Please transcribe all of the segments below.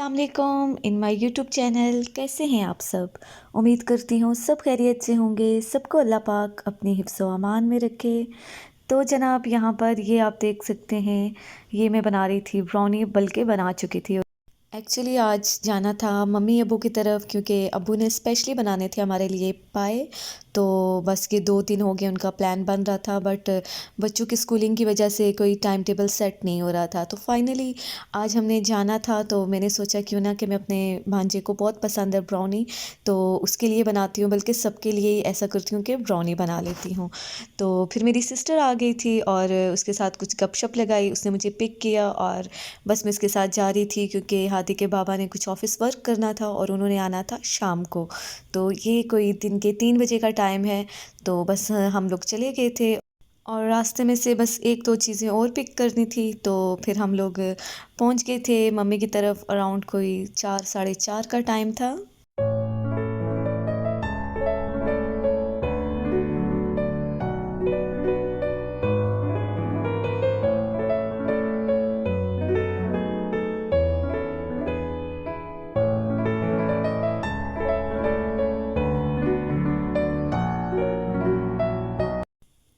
अस्सलाम वालेकुम in my YouTube channel. कैसे हैं आप सब? उम्मीद करती हूँ सब खैरियत से होंगे। सबको अल्लाह पाक अपनी हिफ्ज़ व अमान में रखे। तो जनाब यहाँ पर ये आप देख सकते हैं, ये मैं बना रही थी ब्राउनी, बल्कि बना चुकी थी। एक्चुअली आज जाना था मम्मी अबू की तरफ, क्योंकि अबू ने स्पेशली बनाने थे हमारे लिए पाए। तो बस ये 2 दिन हो गए उनका प्लान बन रहा था, बट बच्चों की स्कूलिंग की वजह से कोई टाइम टेबल सेट नहीं हो रहा था। तो फाइनली आज हमने जाना था, तो मैंने सोचा क्यों ना कि मैं अपने भांजे को बहुत पसंद है ब्राउनी, तो उसके लिए बनाती हूँ, बल्कि सबके लिए ऐसा करती हूँ कि ब्राउनी बना लेती हूँ। तो फिर मेरी सिस्टर आ गई थी और उसके साथ कुछ गपशप लगाई, उसने मुझे पिक किया और बस मैं उसके साथ जा रही थी, क्योंकि हादी के बाबा ने कुछ ऑफ़िस वर्क करना था और उन्होंने आना था शाम को। तो ये कोई दिन के 3 बजे का टाइम है, तो बस हम लोग चले गए थे और रास्ते में से बस 1-2 चीज़ें और पिक करनी थी। तो फिर हम लोग पहुंच गए थे मम्मी की तरफ। अराउंड कोई 4 साढ़े 4 का टाइम था।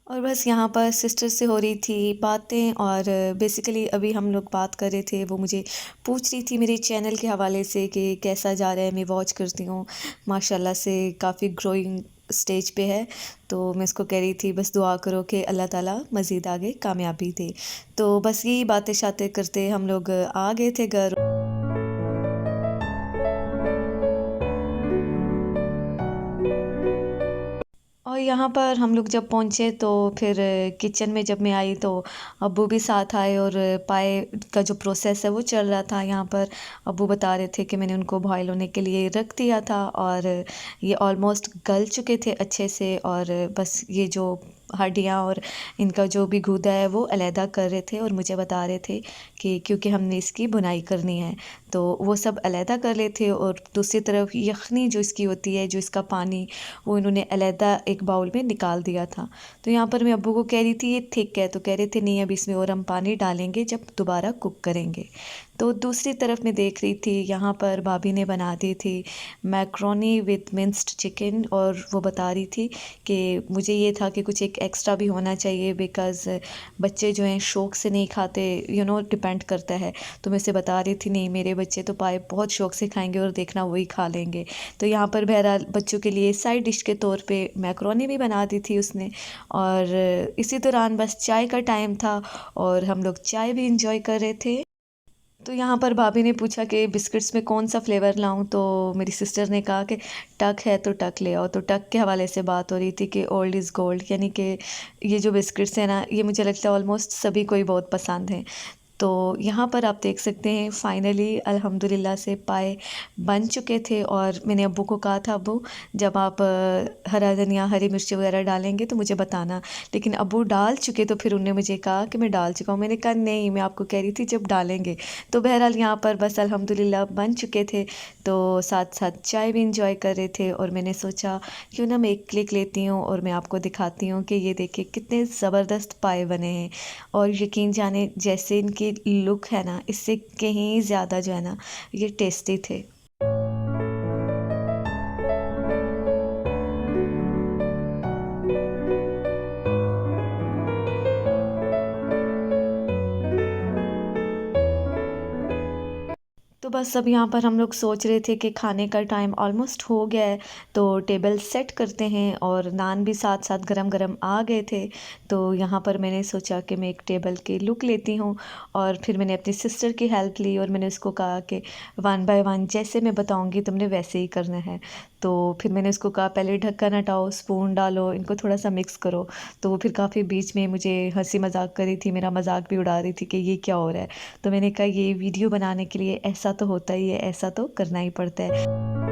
और बस यहाँ पर सिस्टर से हो रही थी बातें, और बेसिकली अभी हम लोग बात कर रहे थे। वो मुझे पूछ रही थी मेरे चैनल के हवाले से कि कैसा जा रहा है। मैं वॉच करती हूँ, माशाल्लाह से काफ़ी ग्रोइंग स्टेज पे है। तो मैं इसको कह रही थी बस दुआ करो कि अल्लाह ताला मज़ीद आगे कामयाबी दे। तो बस यही बातें शातें करते हम लोग आ गए थे घर। और यहाँ पर हम लोग जब पहुँचे तो फिर किचन में जब मैं आई तो अब्बू भी साथ आए, और पाए का जो प्रोसेस है वो चल रहा था। यहाँ पर अब्बू बता रहे थे कि मैंने उनको बॉयल होने के लिए रख दिया था और ये ऑलमोस्ट गल चुके थे अच्छे से, और बस ये जो हड्डियाँ और इनका जो भी गूदा है वो अलहदा कर रहे थे, और मुझे बता रहे थे कि क्योंकि हमने इसकी बुनाई करनी है तो वो सब अलहदा कर रहे थे। और दूसरी तरफ यखनी जो इसकी होती है, जो इसका पानी, वो इन्होंने अलहदा एक बाउल में निकाल दिया था। तो यहाँ पर मैं अब्बू को कह रही थी ये थिक है, तो कह रहे थे नहीं अब इसमें और हम पानी डालेंगे जब दोबारा कुक करेंगे। तो दूसरी तरफ मैं देख रही थी, यहाँ पर भाभी ने बना दी थी मैक्रोनी विद मिंस्ड चिकन, और वो बता रही थी कि मुझे ये था कि कुछ एक एक्स्ट्रा भी होना चाहिए, बिकॉज़ बच्चे जो हैं शौक़ से नहीं खाते, डिपेंड करता है। तो मैं उसे बता रही थी नहीं मेरे बच्चे तो पाए बहुत शौक़ से खाएंगे और देखना वही खा लेंगे। तो यहाँ पर बहरहाल बच्चों के लिए साइड डिश के तौर पे मैक्रोनी भी बना दी थी उसने। और इसी दौरान बस चाय का टाइम था और हम लोग चाय भी इंजॉय कर रहे थे। तो यहाँ पर भाभी ने पूछा कि बिस्किट्स में कौन सा फ्लेवर लाऊं, तो मेरी सिस्टर ने कहा कि टक है तो टक ले आओ। तो टक के हवाले से बात हो रही थी कि ओल्ड इज़ गोल्ड, यानी कि ये जो बिस्किट्स हैं ना, ये मुझे लगता है ऑलमोस्ट सभी को ही बहुत पसंद हैं। तो यहाँ पर आप देख सकते हैं फाइनली अल्हम्दुलिल्लाह से पाए बन चुके थे, और मैंने अब्बू को कहा था अब्बू जब आप हरा धनिया हरी मिर्ची वगैरह डालेंगे तो मुझे बताना। लेकिन अब्बू डाल चुके, तो फिर उन्होंने मुझे कहा कि मैं डाल चुका हूँ। मैंने कहा नहीं मैं आपको कह रही थी जब डालेंगे। तो बहरहाल यहाँ पर बस अल्हम्दुलिल्लाह बन चुके थे, तो साथ साथ चाय भी इंजॉय कर रहे थे। और मैंने सोचा क्यों ना मैं एक क्लिक लेती हूँ और मैं आपको दिखाती हूँ कि ये देखिए कितने ज़बरदस्त पाए बने हैं। और यकीन जाने जैसे इनकी लुक है ना, इससे कहीं ज़्यादा जो है ना ये टेस्टी थे। तो बस अब यहाँ पर हम लोग सोच रहे थे कि खाने का टाइम ऑलमोस्ट हो गया है, तो टेबल सेट करते हैं। और नान भी साथ साथ गरम गरम आ गए थे। तो यहाँ पर मैंने सोचा कि मैं एक टेबल की लुक लेती हूँ, और फिर मैंने अपनी सिस्टर की हेल्प ली और मैंने उसको कहा कि 1 बाय 1 जैसे मैं बताऊँगी तुमने वैसे ही करना है। तो फिर मैंने उसको कहा पहले ढक्कन हटाओ, स्पून डालो, इनको थोड़ा सा मिक्स करो। तो वो फिर काफ़ी बीच में मुझे हंसी मजाक कर रही थी, मेरा मजाक भी उड़ा रही थी कि ये क्या हो रहा है। तो मैंने कहा ये वीडियो बनाने के लिए ऐसा तो होता ही है, ऐसा तो करना ही पड़ता है।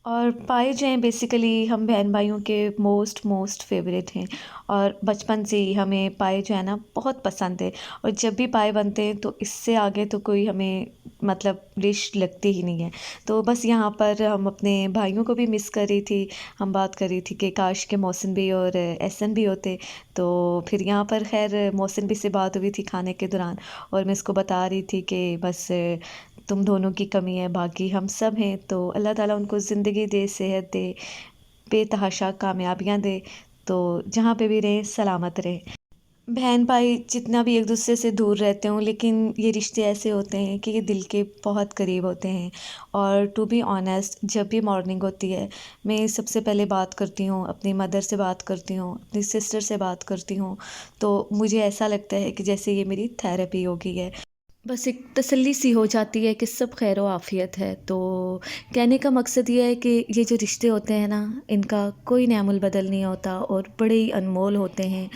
और पाए जो हैं बेसिकली हम बहन भाइयों के मोस्ट मोस्ट फेवरेट हैं और बचपन से ही हमें पाए जो है ना बहुत पसंद है। और जब भी पाए बनते हैं तो इससे आगे तो कोई हमें मतलब डिश लगती ही नहीं है। तो बस यहाँ पर हम अपने भाइयों को भी मिस कर रही थी। हम बात कर रही थी कि काश के मौसम भी और एहसन भी होते। तो फिर यहाँ पर खैर मौसम भी से बात हुई थी खाने के दौरान, और मैं इसको बता रही थी कि बस तुम दोनों की कमी है, बाकी हम सब हैं। तो अल्लाह ताला उनको ज़िंदगी दे, सेहत दे, बेतहाशा कामयाबियाँ दे, तो जहाँ पे भी रहें सलामत रहें। बहन भाई जितना भी एक दूसरे से दूर रहते हों, लेकिन ये रिश्ते ऐसे होते हैं कि ये दिल के बहुत करीब होते हैं। और टू बी ऑनेस्ट, जब भी मॉर्निंग होती है मैं सबसे पहले बात करती हूँ, अपनी मदर से बात करती हूँ, अपनी सिस्टर से बात करती हूँ। तो मुझे ऐसा लगता है कि जैसे ये मेरी थेरेपी हो गई है। बस एक तसल्ली सी हो जाती है कि सब खैर आफियत है। तो कहने का मकसद ये है कि ये जो रिश्ते होते हैं ना, इनका कोई नेमुल बदल नहीं होता और बड़े ही अनमोल होते हैं।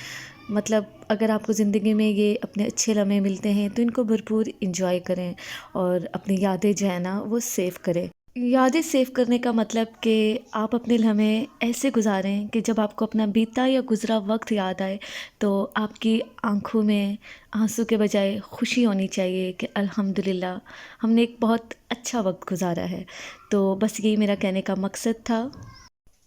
मतलब अगर आपको ज़िंदगी में ये अपने अच्छे लम्हे मिलते हैं तो इनको भरपूर इंजॉय करें और अपनी यादें जो है ना वो सेव करें। यादें सेव करने का मतलब कि आप अपने लम्हे ऐसे गुजारें कि जब आपको अपना बीता या गुज़रा वक्त याद आए तो आपकी आंखों में आंसू के बजाय खुशी होनी चाहिए कि अल्हम्दुलिल्लाह हमने एक बहुत अच्छा वक्त गुजारा है। तो बस यही मेरा कहने का मकसद था।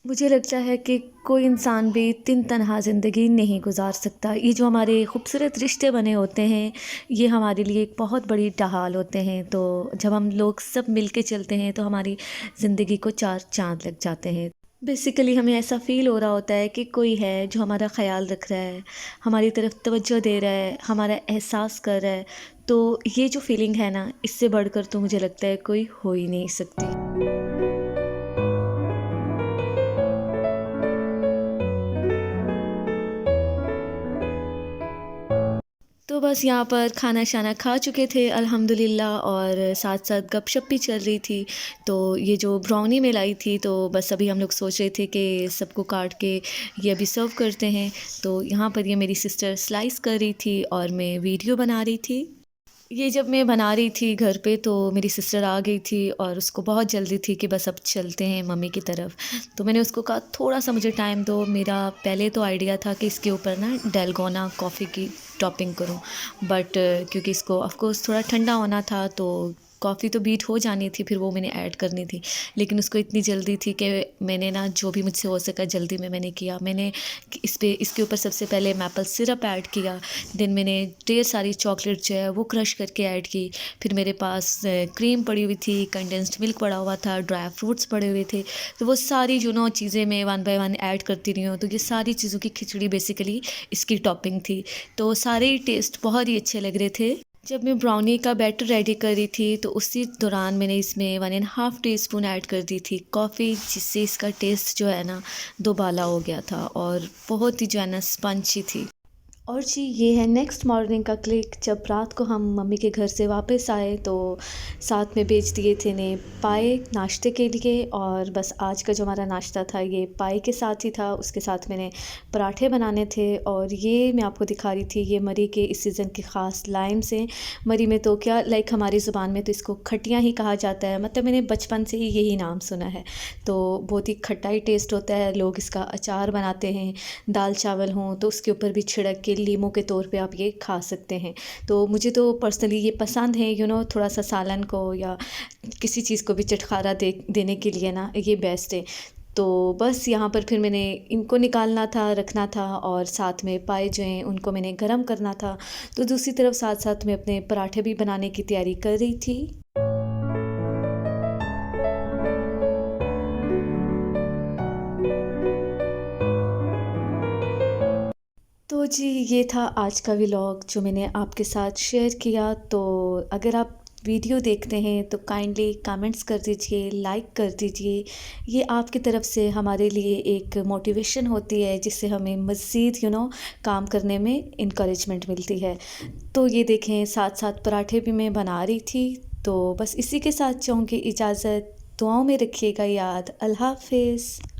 मुझे लगता है कि कोई इंसान भी तिन तन्हा ज़िंदगी नहीं गुजार सकता। ये जो हमारे खूबसूरत रिश्ते बने होते हैं, ये हमारे लिए एक बहुत बड़ी ढाल होते हैं। तो जब हम लोग सब मिल के चलते हैं तो हमारी ज़िंदगी को चार चाँद लग जाते हैं। बेसिकली हमें ऐसा फ़ील हो रहा होता है कि कोई है जो हमारा ख़याल रख रहा है, हमारी तरफ तवज्जो दे रहा है, हमारा एहसास कर रहा है। तो ये जो फ़ीलिंग है ना, इससे बढ़कर तो मुझे लगता है कोई हो ही नहीं सकती। तो बस यहाँ पर खाना शाना खा चुके थे अल्हम्दुलिल्लाह, और साथ साथ गपशप भी चल रही थी। तो ये जो ब्राउनी मैं लाई थी, तो बस अभी हम लोग सोच रहे थे कि सबको काट के ये अभी सर्व करते हैं। तो यहाँ पर ये मेरी सिस्टर स्लाइस कर रही थी और मैं वीडियो बना रही थी। ये जब मैं बना रही थी घर पे तो मेरी सिस्टर आ गई थी और उसको बहुत जल्दी थी कि बस अब चलते हैं मम्मी की तरफ। तो मैंने उसको कहा थोड़ा सा मुझे टाइम दो। मेरा पहले तो आइडिया था कि इसके ऊपर ना डेलगोना कॉफ़ी की टॉपिंग करूं, बट क्योंकि इसको ऑफ कोर्स थोड़ा ठंडा होना था तो कॉफ़ी तो बीट हो जानी थी, फिर वो मैंने ऐड करनी थी। लेकिन उसको इतनी जल्दी थी कि मैंने ना जो भी मुझसे हो सका जल्दी में मैंने किया। मैंने इसके ऊपर सबसे पहले मैपल सिरप ऐड किया। देन मैंने ढेर सारी चॉकलेट जो है वो क्रश करके ऐड की। फिर मेरे पास क्रीम पड़ी हुई थी, कंडेंस्ड मिल्क पड़ा हुआ था, ड्राई फ्रूट्स पड़े हुए थे। तो वो सारी जो नो चीज़ें मैं वन बाय वन ऐड करती रही हूँ। तो ये सारी चीज़ों की खिचड़ी बेसिकली इसकी टॉपिंग थी। तो सारे ही टेस्ट बहुत ही अच्छे लग रहे थे। जब मैं ब्राउनी का बैटर रेडी कर रही थी तो उसी दौरान मैंने इसमें 1.5 टीस्पून ऐड कर दी थी कॉफ़ी, जिससे इसका टेस्ट जो है ना दोबाला हो गया था और बहुत ही जो है ना स्पंची थी। और जी ये है नेक्स्ट मॉर्निंग का क्लिक। जब रात को हम मम्मी के घर से वापस आए तो साथ में बेच दिए थे ने पाए नाश्ते के लिए। और बस आज का जो हमारा नाश्ता था ये पाए के साथ ही था। उसके साथ मैंने पराठे बनाने थे और ये मैं आपको दिखा रही थी ये मरी के इस सीज़न के ख़ास लाइम्स हैं। मरी में तो क्या लाइक हमारी ज़ुबान में तो इसको खटियाँ ही कहा जाता है। मतलब मैंने बचपन से ही यही नाम सुना है। तो बहुत ही खट्टा ही टेस्ट होता है। लोग इसका अचार बनाते हैं, दाल चावल हों तो उसके ऊपर भी छिड़क के लीमू के तौर पे आप ये खा सकते हैं। तो मुझे तो पर्सनली ये पसंद है। थोड़ा सा सालन को या किसी चीज़ को भी चटखारा देने के लिए ना ये बेस्ट है। तो बस यहाँ पर फिर मैंने इनको निकालना था, रखना था, और साथ में पाए जो हैं उनको मैंने गरम करना था। तो दूसरी तरफ साथ साथ मैं अपने पराठे भी बनाने की तैयारी कर रही थी। तो जी ये था आज का व्लॉग जो मैंने आपके साथ शेयर किया। तो अगर आप वीडियो देखते हैं तो काइंडली कमेंट्स कर दीजिए, लाइक कर दीजिए। ये आपकी तरफ से हमारे लिए एक मोटिवेशन होती है जिससे हमें मज़ीद काम करने में इनकरेजमेंट मिलती है। तो ये देखें साथ साथ पराठे भी मैं बना रही थी। तो बस इसी के साथ चाहूँगी इजाज़त। दुआओं में रखिएगा याद। अल्लाह हाफ़िज़।